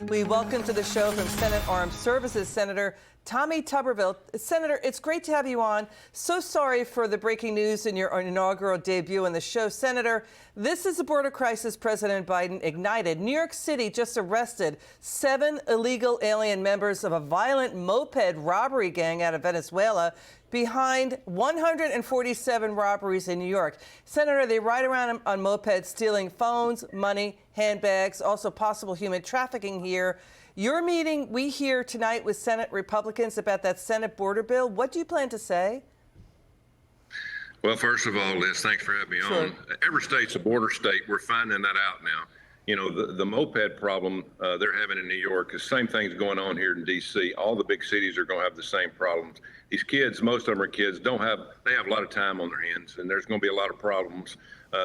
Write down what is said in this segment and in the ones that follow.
We welcome to the show from Senate Armed Services Senator Tommy Tuberville. Senator, it's great to have you on. So sorry for the breaking news in your inaugural debut on the show. Senator, this is a border crisis President Biden ignited. New York City just arrested 7 illegal alien members of a violent moped robbery gang out of Venezuela, behind 147 robberies in New York. Senator, they ride around on mopeds stealing phones, money, handbags, also possible human trafficking here. Your meeting, we hear tonight with Senate Republicans about that Senate border bill. What do you plan to say? Well, first of all, Liz, thanks for having me on. Every state's a border state. We're finding that out now. You know, the moped problem they're having in New York is the same thing's going on here in D.C. All the big cities are going to have the same problems. These kids, most of them are kids, they have a lot of time on their hands, and there's going to be a lot of problems.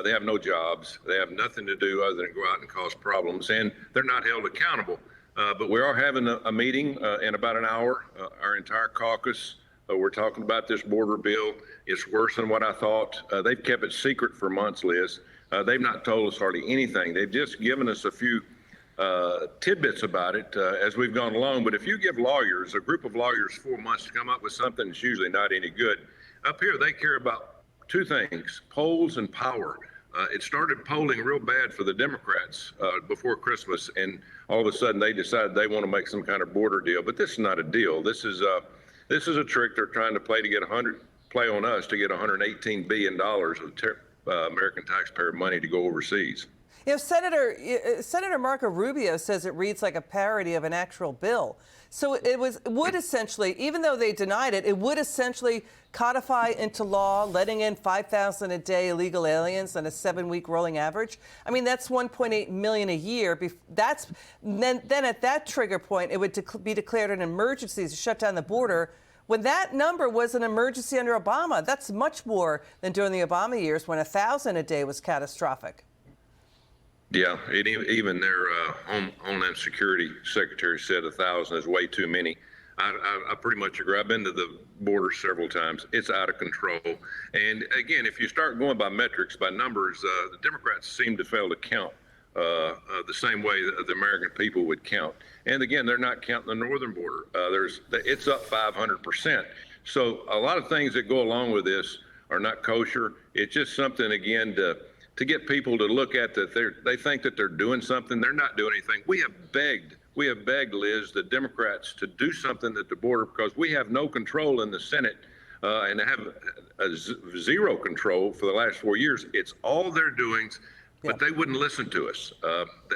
They have no jobs. They have nothing to do other than go out and cause problems, and they're not held accountable. But we are having a meeting in about an hour. Our entire caucus, we're talking about this border bill. It's worse than what I thought. They've kept it secret for months, Liz. They've not told us hardly anything. They've just given us a few tidbits about it as we've gone along. But if you give lawyers, a group of lawyers, 4 months to come up with something that's usually not any good, up here they care about 2 things, polls and power. It started polling real bad for the Democrats before Christmas, and all of a sudden they decided they want to make some kind of border deal. But this is not a deal. This is a trick they're trying to play to get play on us to get $118 billion of American taxpayer money to go overseas. You know, Senator Marco Rubio says it reads like a parody of an actual bill. So would essentially, even though they denied it, it would essentially codify into law letting in 5,000 a day illegal aliens on a 7-week rolling average. I mean, that's 1.8 million a year. Then at that trigger point, it would be declared an emergency to shut down the border. When that number was an emergency under Obama, that's much more than during the Obama years when 1,000 a day was catastrophic. Yeah, even their Homeland Security Secretary said 1,000 is way too many. I pretty much agree. I've been to the border several times. It's out of control. And again, if you start going by metrics, by numbers, the Democrats seem to fail to count the same way that the American people would count. And again, they're not counting the northern border. It's up 500%. So a lot of things that go along with this are not kosher. It's just something, again, to get people to look at that they think that they're doing something. They're not doing anything. We have begged, Liz, the Democrats to do something at the border because we have no control in the Senate and have zero control for the last 4 years. It's all their doings, but they wouldn't listen to us.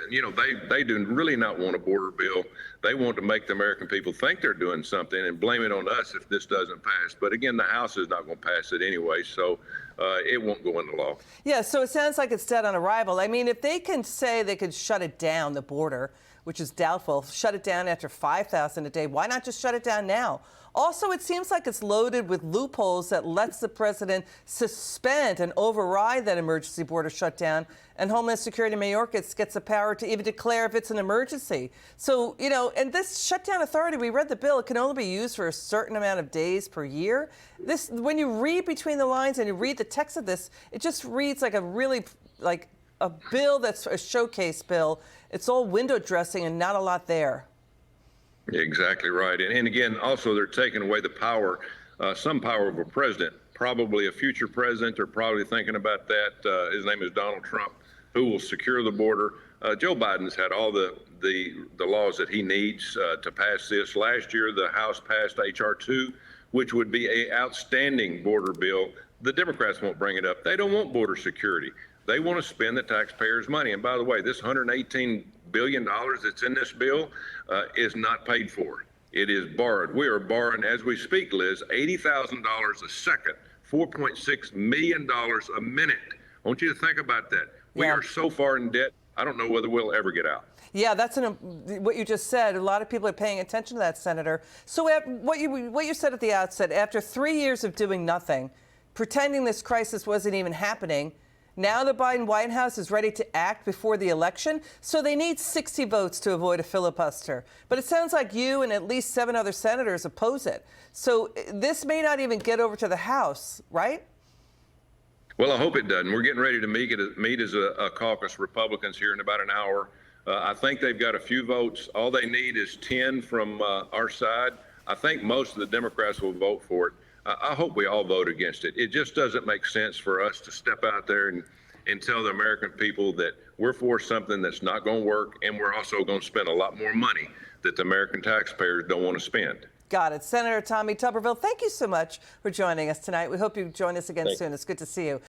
You know, they do really not want a border bill. They want to make the American people think they're doing something and blame it on us if this doesn't pass. But again, the House is not going to pass it anyway, so it won't go into law. Yeah, so it sounds like it's dead on arrival. I mean, if they can say they could shut it down, the border, which is doubtful, shut it down after 5,000 a day, why not just shut it down now? Also, it seems like it's loaded with loopholes that lets the president suspend and override that emergency border shutdown, and Homeland Security in New York gets the power to even declare if it's an emergency. So, you know, and this Shutdown Authority, we read the bill, it can only be used for a certain amount of days per year. This, when you read between the lines and you read the text of this, it just reads like a bill that's a showcase bill. It's all window dressing and not a lot there. Exactly right. And again, also they're taking away the power, some power of a president, probably a future president. They're probably thinking about that. His name is Donald Trump, who will secure the border. Joe Biden's had all the laws that he needs to pass this. Last year, the House passed H.R. 2, which would be an outstanding border bill. The Democrats won't bring it up. They don't want border security. They want to spend the taxpayers' money. And by the way, this $118 billion that's in this bill is not paid for. It is borrowed. We are borrowing, as we speak, Liz, $80,000 a second, $4.6 million a minute. I want you to think about that. We are so far in debt, I don't know whether we'll ever get out. Yeah, that's what you just said. A lot of people are paying attention to that, Senator. So what you said at the outset, after 3 years of doing nothing, pretending this crisis wasn't even happening, now the Biden White House is ready to act before the election, so they need 60 votes to avoid a filibuster. But it sounds like you and at least 7 other senators oppose it. So this may not even get over to the House, right? Well, I hope it doesn't. We're getting ready to meet as a caucus, Republicans, here in about an hour. I think they've got a few votes. All they need is 10 from our side. I think most of the Democrats will vote for it. I hope we all vote against it. It just doesn't make sense for us to step out there and tell the American people that we're for something that's not going to work, and we're also going to spend a lot more money that the American taxpayers don't want to spend. Got it. Senator Tommy Tuberville, thank you so much for joining us tonight. We hope you join us again soon. It's good to see you.